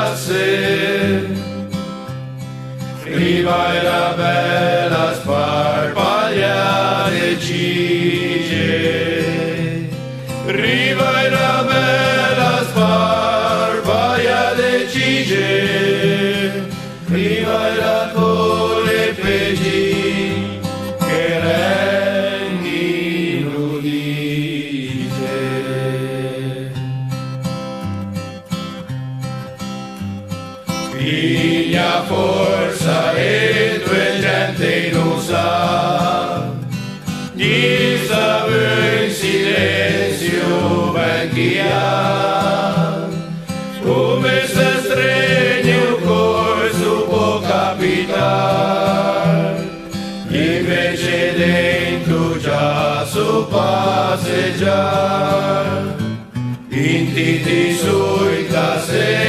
passer. Riva e la bella sparpaglia le cige, riva e la bella sparpaglia le cige, riva e la cole pegi che regni l'udice. Piglia forza e due gente non sa, gli stava in silenzio ben chia, come se stregno corso può capitare, invece dentro già so passeggiare, in titi sui case